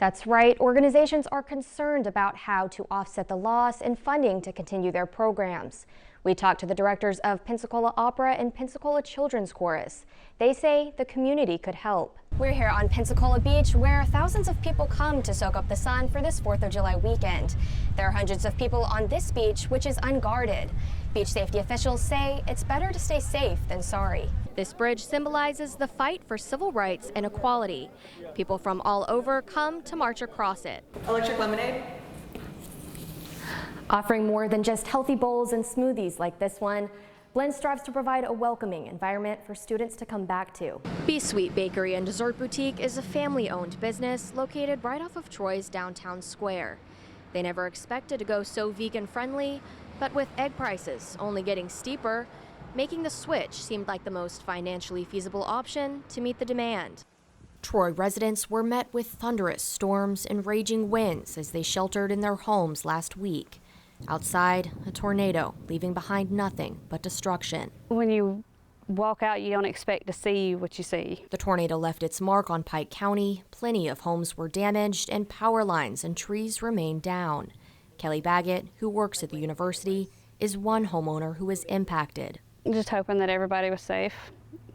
That's right. Organizations are concerned about how to offset the loss in funding to continue their programs. We talked to the directors of Pensacola Opera and Pensacola Children's Chorus. They say the community could help. We're here on Pensacola Beach, where thousands of people come to soak up the sun for this 4th of July weekend. There are hundreds of people on this beach, which is unguarded. Beach safety officials say it's better to stay safe than sorry. This bridge symbolizes the fight for civil rights and equality. People from all over come to march across it. Electric lemonade. Offering more than just healthy bowls and smoothies like this one, Blend strives to provide a welcoming environment for students to come back to. B-Sweet Bakery and Dessert Boutique is a family-owned business located right off of Troy's downtown square. They never expected to go so vegan-friendly, but with egg prices only getting steeper, making the switch seemed like the most financially feasible option to meet the demand. Troy residents were met with thunderous storms and raging winds as they sheltered in their homes last week. Outside, a tornado, leaving behind nothing but destruction. When you walk out, you don't expect to see what you see. The tornado left its mark on Pike County. Plenty of homes were damaged and power lines and trees remained down. Kelly Baggett, who works at the university, is one homeowner who was impacted. Just hoping that everybody was safe,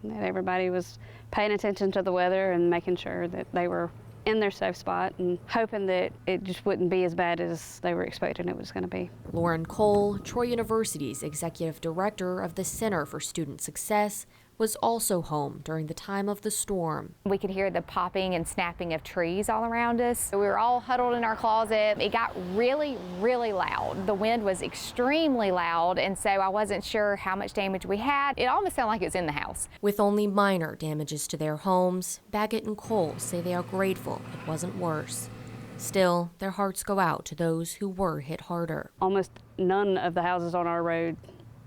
that everybody was paying attention to the weather and making sure that they were in their safe spot, and hoping that it just wouldn't be as bad as they were expecting it was going to be. Lauren Cole, Troy University's executive director of the Center for Student Success, was also home during the time of the storm. We could hear the popping and snapping of trees all around us. We were all huddled in our closet. It got really, really loud. The wind was extremely loud, and so I wasn't sure how much damage we had. It almost sounded like it was in the house. With only minor damages to their homes, Baggett and Cole say they are grateful it wasn't worse. Still, their hearts go out to those who were hit harder. Almost none of the houses on our road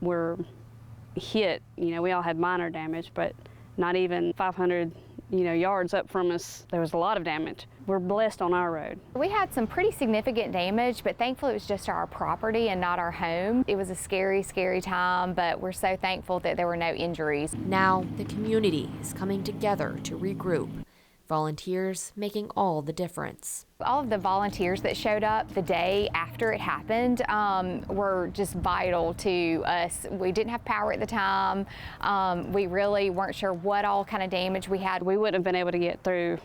were hit. You know, we all had minor damage, but not even 500 yards up from us, there was a lot of damage. We're blessed on our road. We had some pretty significant damage, but thankfully it was just our property and not our home. It was a scary, scary time, but we're so thankful that there were no injuries. Now, the community is coming together to regroup. Volunteers making all the difference. All of the volunteers that showed up the day after it happened were just vital to us. We didn't have power at the time. We really weren't sure what all kind of damage we had. We wouldn't have been able to get through,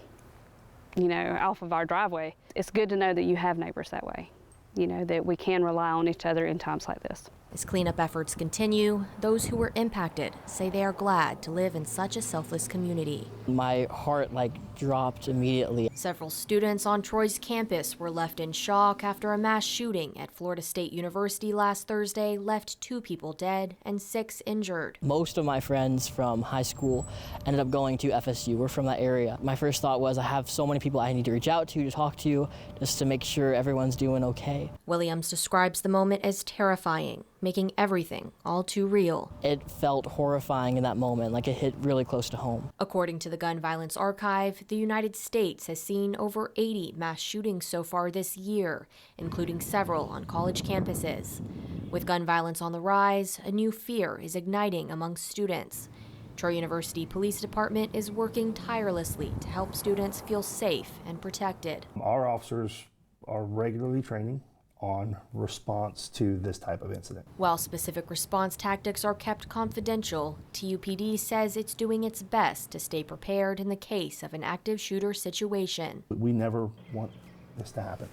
off of our driveway. It's good to know that you have neighbors that way, that we can rely on each other in times like this. As cleanup efforts continue, those who were impacted say they are glad to live in such a selfless community. My heart dropped immediately. Several students on Troy's campus were left in shock after a mass shooting at Florida State University last Thursday left 2 people dead and 6 injured. Most of my friends from high school ended up going to FSU. We're from that area. My first thought was, I have so many people I need to reach out to talk to, just to make sure everyone's doing okay. Williams describes the moment as terrifying, making everything all too real. It felt horrifying in that moment, it hit really close to home. According to the Gun Violence Archive, the United States has seen over 80 mass shootings so far this year, including several on college campuses. With gun violence on the rise, a new fear is igniting among students. Troy University Police Department is working tirelessly to help students feel safe and protected. Our officers are regularly training on response to this type of incident. While specific response tactics are kept confidential, TUPD says it's doing its best to stay prepared in the case of an active shooter situation. We never want this to happen,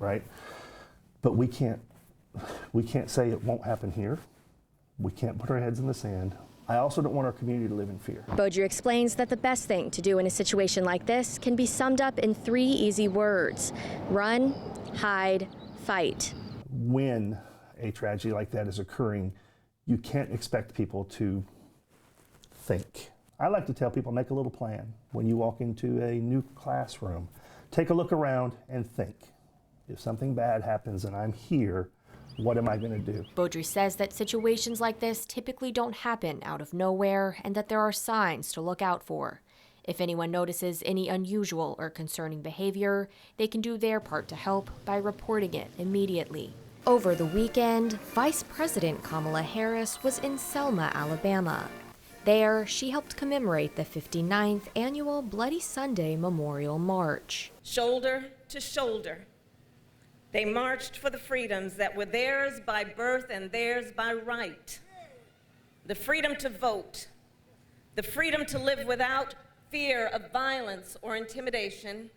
right? But we can't say it won't happen here. We can't put our heads in the sand. I also don't want our community to live in fear. Beaudry explains that the best thing to do in a situation like this can be summed up in 3 easy words: run, hide, fight. When a tragedy like that is occurring, you can't expect people to think. I like to tell people, make a little plan. When you walk into a new classroom, take a look around and think. If something bad happens and I'm here, what am I going to do? Beaudry says that situations like this typically don't happen out of nowhere and that there are signs to look out for. If anyone notices any unusual or concerning behavior, they can do their part to help by reporting it immediately. Over the weekend, Vice President Kamala Harris was in Selma, Alabama. There, she helped commemorate the 59th annual Bloody Sunday Memorial March. Shoulder to shoulder, they marched for the freedoms that were theirs by birth and theirs by right. The freedom to vote, the freedom to live without fear of violence or intimidation,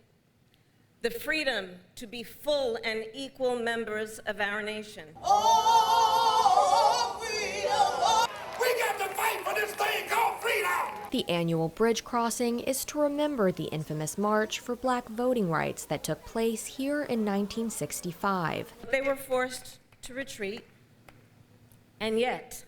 the freedom to be full and equal members of our nation. Oh, freedom! We got to fight for this thing called freedom! The annual bridge crossing is to remember the infamous March for Black voting rights that took place here in 1965. They were forced to retreat, and yet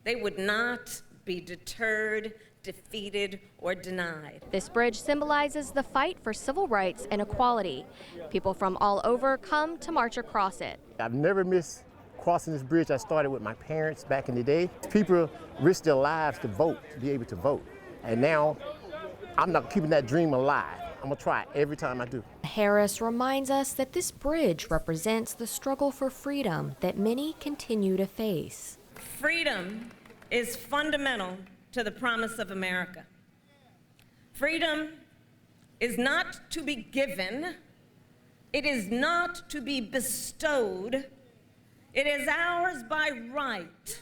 they would not be deterred, defeated, or denied. This bridge symbolizes the fight for civil rights and equality. People from all over come to march across it. I've never missed crossing this bridge. I started with my parents back in the day. People risked their lives to vote, to be able to vote. And now I'm not keeping that dream alive. I'm gonna try it every time I do. Harris reminds us that this bridge represents the struggle for freedom that many continue to face. Freedom is fundamental to the promise of America. Freedom is not to be given, it is not to be bestowed, it is ours by right.